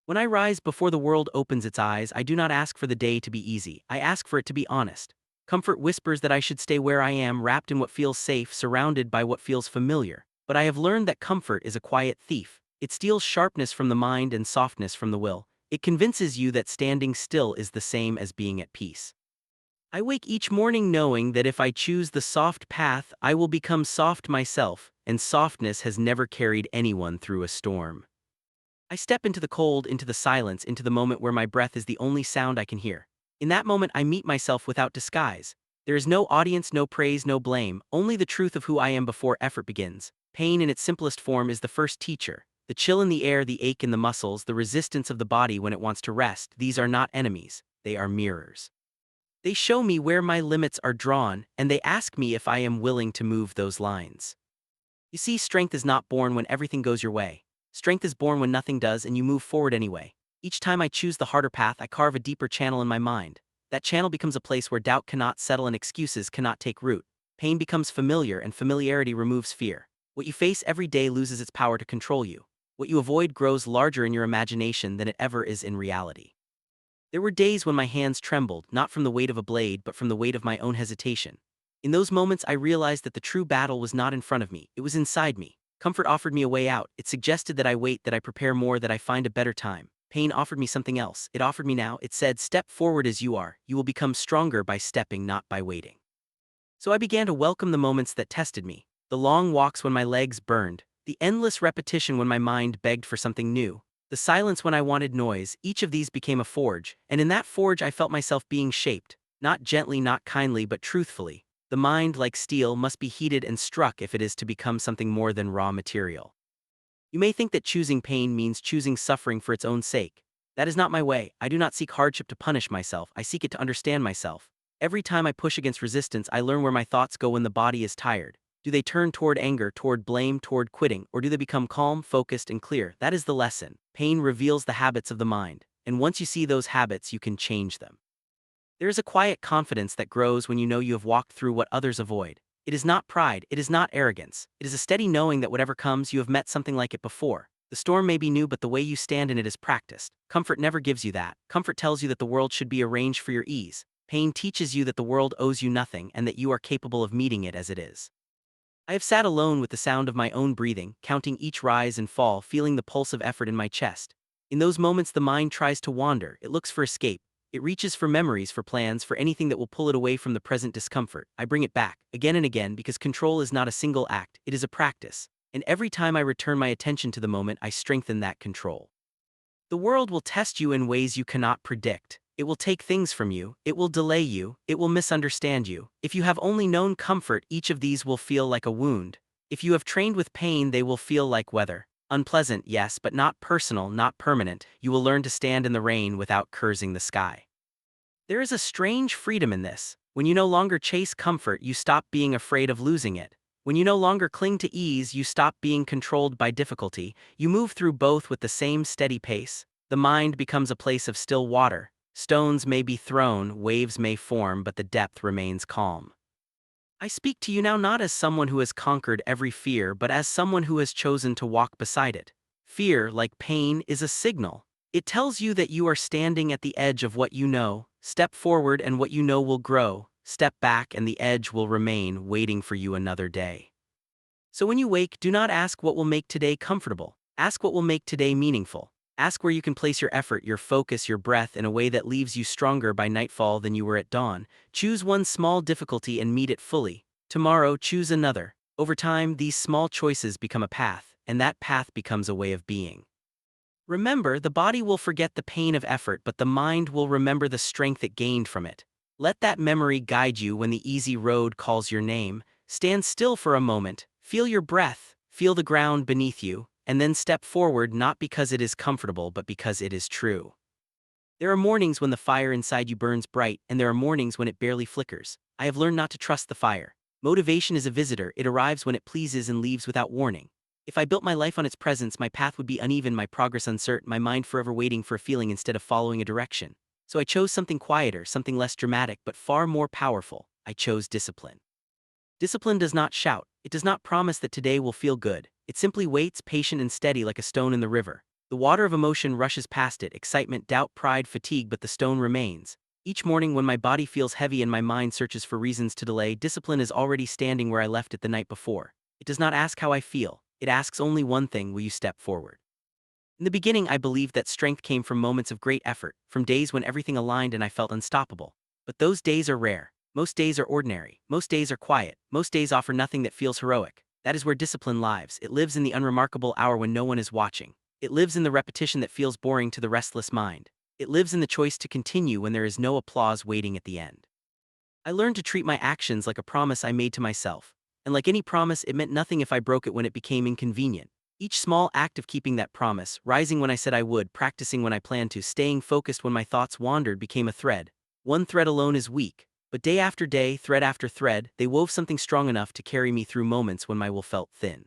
When I rise before the world opens its eyes, I do not ask for the day to be easy, I ask for it to be honest. Comfort whispers that I should stay where I am, wrapped in what feels safe, surrounded by what feels familiar. But I have learned that comfort is a quiet thief. It steals sharpness from the mind and softness from the will. It convinces you that standing still is the same as being at peace. I wake each morning knowing that if I choose the soft path, I will become soft myself, and softness has never carried anyone through a storm. I step into the cold, into the silence, into the moment where my breath is the only sound I can hear. In that moment, I meet myself without disguise. There is no audience, no praise, no blame, only the truth of who I am before effort begins. Pain in its simplest form is the first teacher. The chill in the air, the ache in the muscles, the resistance of the body when it wants to rest, these are not enemies, they are mirrors. They show me where my limits are drawn, and they ask me if I am willing to move those lines. You see, strength is not born when everything goes your way. Strength is born when nothing does and you move forward anyway. Each time I choose the harder path, I carve a deeper channel in my mind. That channel becomes a place where doubt cannot settle and excuses cannot take root. Pain becomes familiar, and familiarity removes fear. What you face every day loses its power to control you. What you avoid grows larger in your imagination than it ever is in reality. There were days when my hands trembled, not from the weight of a blade but from the weight of my own hesitation. In those moments I realized that the true battle was not in front of me, it was inside me. Comfort offered me a way out. It suggested that I wait, that I prepare more, that I find a better time. Pain offered me something else. It offered me now. It said, step forward as you are. You will become stronger by stepping, not by waiting. So I began to welcome the moments that tested me. The long walks when my legs burned. The endless repetition when my mind begged for something new. The silence when I wanted noise. Each of these became a forge. And in that forge I felt myself being shaped. Not gently, not kindly, but truthfully. The mind, like steel, must be heated and struck if it is to become something more than raw material. You may think that choosing pain means choosing suffering for its own sake. That is not my way. I do not seek hardship to punish myself, I seek it to understand myself. Every time I push against resistance, I learn where my thoughts go when the body is tired. Do they turn toward anger, toward blame, toward quitting, or do they become calm, focused, and clear? That is the lesson. Pain reveals the habits of the mind, and once you see those habits, you can change them. There is a quiet confidence that grows when you know you have walked through what others avoid. It is not pride, it is not arrogance. It is a steady knowing that whatever comes, you have met something like it before. The storm may be new, but the way you stand in it is practiced. Comfort never gives you that. Comfort tells you that the world should be arranged for your ease. Pain teaches you that the world owes you nothing and that you are capable of meeting it as it is. I have sat alone with the sound of my own breathing, counting each rise and fall, feeling the pulse of effort in my chest. In those moments the mind tries to wander, it looks for escape. It reaches for memories, for plans, for anything that will pull it away from the present discomfort. I bring it back, again and again, because control is not a single act, it is a practice. And every time I return my attention to the moment, I strengthen that control. The world will test you in ways you cannot predict. It will take things from you, it will delay you, it will misunderstand you. If you have only known comfort, each of these will feel like a wound. If you have trained with pain, they will feel like weather. Unpleasant, yes, but not personal, not permanent. You will learn to stand in the rain without cursing the sky. There is a strange freedom in this. When you no longer chase comfort, you stop being afraid of losing it. When you no longer cling to ease, you stop being controlled by difficulty. You move through both with the same steady pace. The mind becomes a place of still water. Stones may be thrown, waves may form, but the depth remains calm. I speak to you now not as someone who has conquered every fear, but as someone who has chosen to walk beside it. Fear, like pain, is a signal. It tells you that you are standing at the edge of what you know. Step forward and what you know will grow. Step back and the edge will remain, waiting for you another day. So when you wake, do not ask what will make today comfortable. Ask what will make today meaningful. Ask where you can place your effort, your focus, your breath in a way that leaves you stronger by nightfall than you were at dawn. Choose one small difficulty and meet it fully. Tomorrow, choose another. Over time, these small choices become a path, and that path becomes a way of being. Remember, the body will forget the pain of effort, but the mind will remember the strength it gained from it. Let that memory guide you when the easy road calls your name. Stand still for a moment, feel your breath, feel the ground beneath you, and then step forward, not because it is comfortable but because it is true. There are mornings when the fire inside you burns bright, and there are mornings when it barely flickers. I have learned not to trust the fire. Motivation is a visitor, it arrives when it pleases and leaves without warning. If I built my life on its presence, my path would be uneven, my progress uncertain, my mind forever waiting for a feeling instead of following a direction. So I chose something quieter, something less dramatic but far more powerful. I chose discipline. Discipline does not shout, it does not promise that today will feel good. It simply waits, patient and steady like a stone in the river. The water of emotion rushes past it, excitement, doubt, pride, fatigue, but the stone remains. Each morning when my body feels heavy and my mind searches for reasons to delay, discipline is already standing where I left it the night before. It does not ask how I feel. It asks only one thing: will you step forward? In the beginning, I believed that strength came from moments of great effort, from days when everything aligned and I felt unstoppable. But those days are rare. Most days are ordinary. Most days are quiet. Most days offer nothing that feels heroic. That is where discipline lives. It lives in the unremarkable hour when no one is watching. It lives in the repetition that feels boring to the restless mind. It lives in the choice to continue when there is no applause waiting at the end. I learned to treat my actions like a promise I made to myself. And like any promise, it meant nothing if I broke it when it became inconvenient. Each small act of keeping that promise, rising when I said I would, practicing when I planned to, staying focused when my thoughts wandered, became a thread. One thread alone is weak, but day after day, thread after thread, they wove something strong enough to carry me through moments when my will felt thin.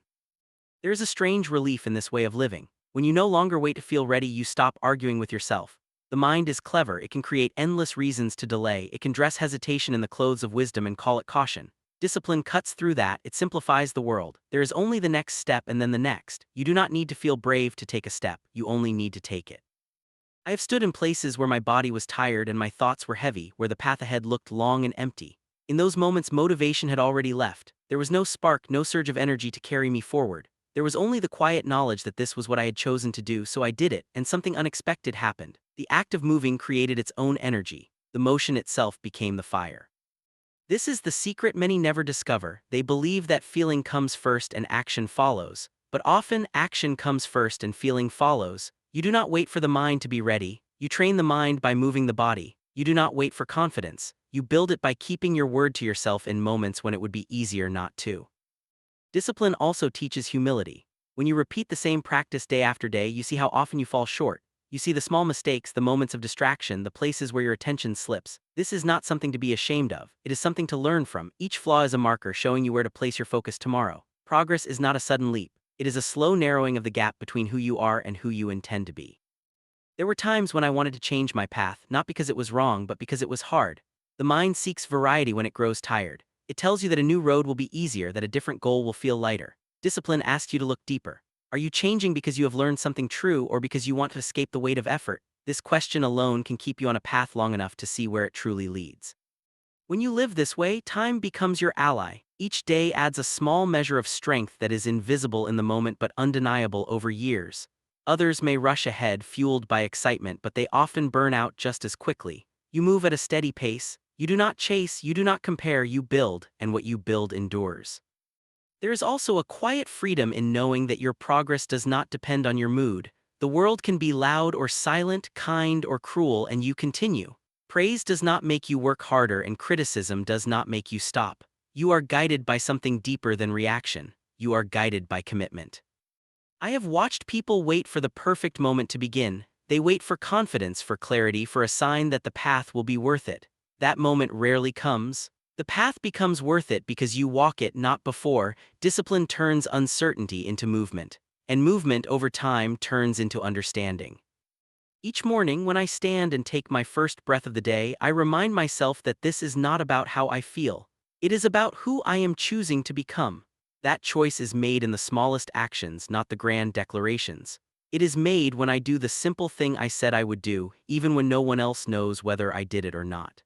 There is a strange relief in this way of living. When you no longer wait to feel ready, you stop arguing with yourself. The mind is clever. It can create endless reasons to delay. It can dress hesitation in the clothes of wisdom and call it caution. Discipline cuts through that. It simplifies the world. There is only the next step and then the next. You do not need to feel brave to take a step. You only need to take it. I have stood in places where my body was tired and my thoughts were heavy, where the path ahead looked long and empty. In those moments, motivation had already left. There was no spark, no surge of energy to carry me forward. There was only the quiet knowledge that this was what I had chosen to do, so I did it, and something unexpected happened. The act of moving created its own energy. The motion itself became the fire. This is the secret many never discover. They believe that feeling comes first and action follows. But often, action comes first and feeling follows. You do not wait for the mind to be ready. You train the mind by moving the body. You do not wait for confidence. You build it by keeping your word to yourself in moments when it would be easier not to. Discipline also teaches humility. When you repeat the same practice day after day, you see how often you fall short. You see the small mistakes, the moments of distraction, the places where your attention slips. This is not something to be ashamed of. It is something to learn from. Each flaw is a marker showing you where to place your focus tomorrow. Progress is not a sudden leap. It is a slow narrowing of the gap between who you are and who you intend to be. There were times when I wanted to change my path, not because it was wrong, but because it was hard. The mind seeks variety when it grows tired. It tells you that a new road will be easier, that a different goal will feel lighter. Discipline asks you to look deeper. Are you changing because you have learned something true or because you want to escape the weight of effort? This question alone can keep you on a path long enough to see where it truly leads. When you live this way, time becomes your ally. Each day adds a small measure of strength that is invisible in the moment but undeniable over years. Others may rush ahead, fueled by excitement, but they often burn out just as quickly. You move at a steady pace. You do not chase, you do not compare, you build, and what you build endures. There is also a quiet freedom in knowing that your progress does not depend on your mood. The world can be loud or silent, kind or cruel, and you continue. Praise does not make you work harder, and criticism does not make you stop. You are guided by something deeper than reaction. You are guided by commitment. I have watched people wait for the perfect moment to begin. They wait for confidence, for clarity, for a sign that the path will be worth it. That moment rarely comes. The path becomes worth it because you walk it, not before. Discipline turns uncertainty into movement, and movement over time turns into understanding. Each morning, when I stand and take my first breath of the day, I remind myself that this is not about how I feel. It is about who I am choosing to become. That choice is made in the smallest actions, not the grand declarations. It is made when I do the simple thing I said I would do, even when no one else knows whether I did it or not.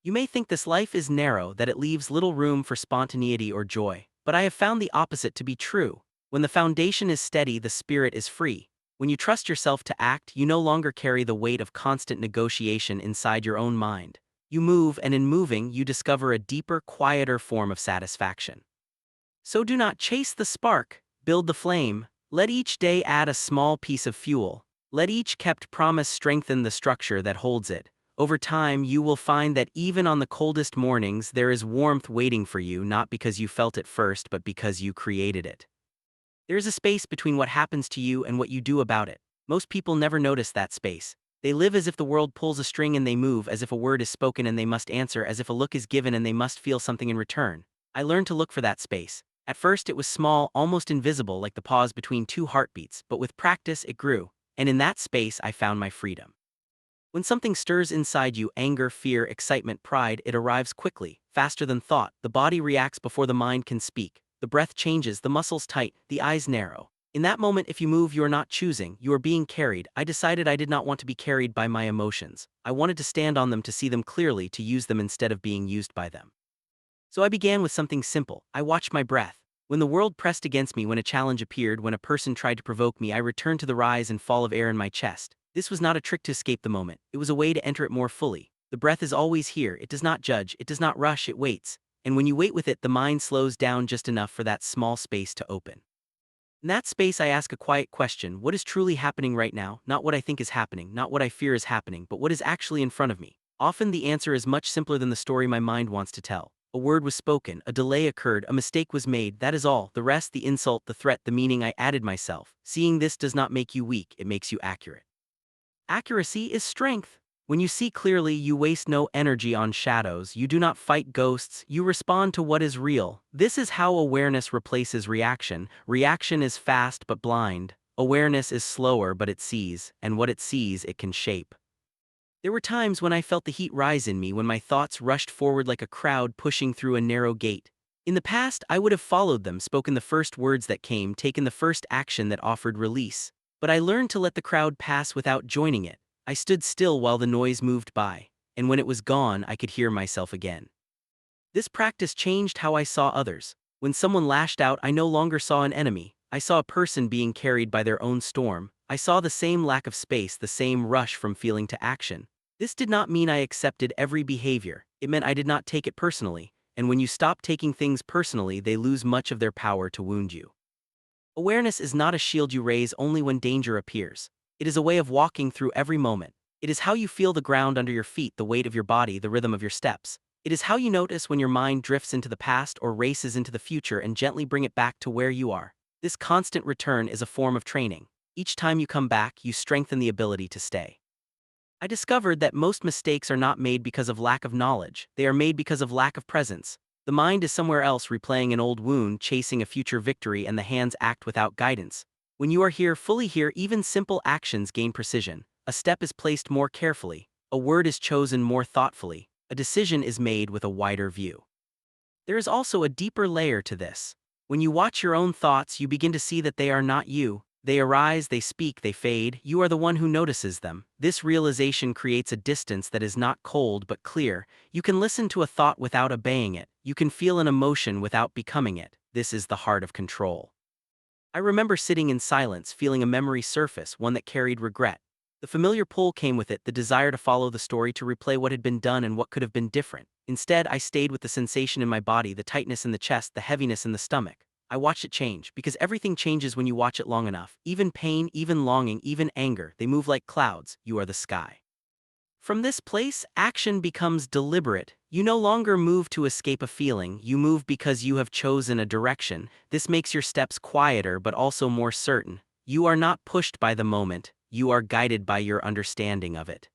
You may think this life is narrow, that it leaves little room for spontaneity or joy, but I have found the opposite to be true. When the foundation is steady, the spirit is free. When you trust yourself to act, you no longer carry the weight of constant negotiation inside your own mind. You move, and in moving, you discover a deeper, quieter form of satisfaction. So do not chase the spark, build the flame. Let each day add a small piece of fuel. Let each kept promise strengthen the structure that holds it. Over time, you will find that even on the coldest mornings, there is warmth waiting for you, not because you felt it first, but because you created it. There is a space between what happens to you and what you do about it. Most people never notice that space. They live as if the world pulls a string and they move, as if a word is spoken and they must answer, as if a look is given and they must feel something in return. I learned to look for that space. At first it was small, almost invisible, like the pause between two heartbeats, but with practice it grew, and in that space I found my freedom. When something stirs inside you, anger, fear, excitement, pride, it arrives quickly, faster than thought. The body reacts before the mind can speak. The breath changes, the muscles tight, the eyes narrow. In that moment, if you move, you are not choosing, you are being carried. I decided I did not want to be carried by my emotions. I wanted to stand on them, to see them clearly, to use them instead of being used by them. So I began with something simple. I watched my breath. When the world pressed against me, when a challenge appeared, when a person tried to provoke me, I returned to the rise and fall of air in my chest. This was not a trick to escape the moment. It was a way to enter it more fully. The breath is always here. It does not judge. It does not rush. It waits. And when you wait with it, the mind slows down just enough for that small space to open. In that space, I ask a quiet question: what is truly happening right now? Not what I think is happening, not what I fear is happening, but what is actually in front of me. Often the answer is much simpler than the story my mind wants to tell. A word was spoken, a delay occurred, a mistake was made, that is all. The rest, the insult, the threat, the meaning, I added myself. Seeing this does not make you weak, it makes you accurate. Accuracy is strength. When you see clearly, you waste no energy on shadows, you do not fight ghosts, you respond to what is real. This is how awareness replaces reaction. Reaction is fast but blind. Awareness is slower but it sees, and what it sees it can shape. There were times when I felt the heat rise in me, when my thoughts rushed forward like a crowd pushing through a narrow gate. In the past, I would have followed them, spoken the first words that came, taken the first action that offered release. But I learned to let the crowd pass without joining it. I stood still while the noise moved by, and when it was gone, I could hear myself again. This practice changed how I saw others. When someone lashed out, I no longer saw an enemy. I saw a person being carried by their own storm. I saw the same lack of space, the same rush from feeling to action. This did not mean I accepted every behavior. It meant I did not take it personally, and when you stop taking things personally, they lose much of their power to wound you. Awareness is not a shield you raise only when danger appears. It is a way of walking through every moment. It is how you feel the ground under your feet, the weight of your body, the rhythm of your steps. It is how you notice when your mind drifts into the past or races into the future and gently bring it back to where you are. This constant return is a form of training. Each time you come back, you strengthen the ability to stay. I discovered that most mistakes are not made because of lack of knowledge. They are made because of lack of presence. The mind is somewhere else, replaying an old wound, chasing a future victory, and the hands act without guidance. When you are here, fully here, even simple actions gain precision. A step is placed more carefully. A word is chosen more thoughtfully. A decision is made with a wider view. There is also a deeper layer to this. When you watch your own thoughts, you begin to see that they are not you. They arise, they speak, they fade. You are the one who notices them. This realization creates a distance that is not cold but clear. You can listen to a thought without obeying it. You can feel an emotion without becoming it. This is the heart of control. I remember sitting in silence, feeling a memory surface, one that carried regret. The familiar pull came with it, the desire to follow the story, to replay what had been done and what could have been different. Instead, I stayed with the sensation in my body, the tightness in the chest, the heaviness in the stomach. I watched it change, because everything changes when you watch it long enough. Even pain, even longing, even anger, they move like clouds. You are the sky. From this place, action becomes deliberate. You no longer move to escape a feeling, you move because you have chosen a direction. This makes your steps quieter but also more certain. You are not pushed by the moment, you are guided by your understanding of it.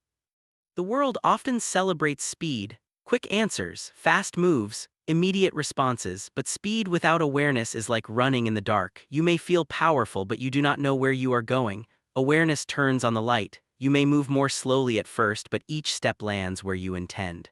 The world often celebrates speed, quick answers, fast moves, immediate responses, but speed without awareness is like running in the dark. You may feel powerful, but you do not know where you are going. Awareness turns on the light. You may move more slowly at first, but each step lands where you intend.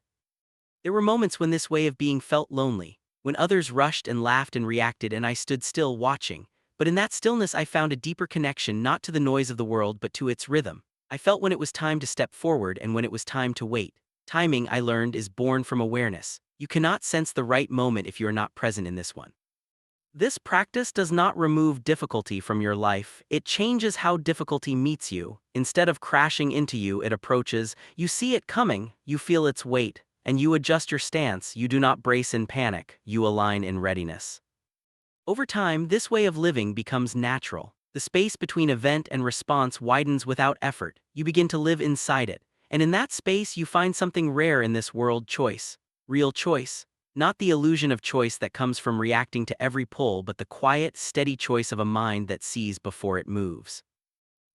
There were moments when this way of being felt lonely, when others rushed and laughed and reacted and I stood still watching. But in that stillness I found a deeper connection, not to the noise of the world but to its rhythm. I felt when it was time to step forward and when it was time to wait. Timing, I learned, is born from awareness. You cannot sense the right moment if you are not present in this one. This practice does not remove difficulty from your life, it changes how difficulty meets you. Instead of crashing into you, it approaches. You see it coming, you feel its weight, and you adjust your stance. You do not brace in panic, you align in readiness. Over time, this way of living becomes natural. The space between event and response widens without effort. You begin to live inside it, and in that space you find something rare in this world: choice. Real choice. Not the illusion of choice that comes from reacting to every pull, but the quiet, steady choice of a mind that sees before it moves.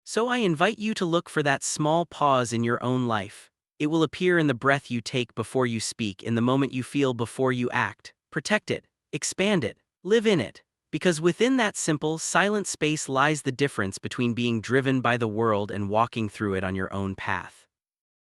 So I invite you to look for that small pause in your own life. It will appear in the breath you take before you speak, in the moment you feel before you act. Protect it, expand it, live in it, because within that simple, silent space lies the difference between being driven by the world and walking through it on your own path.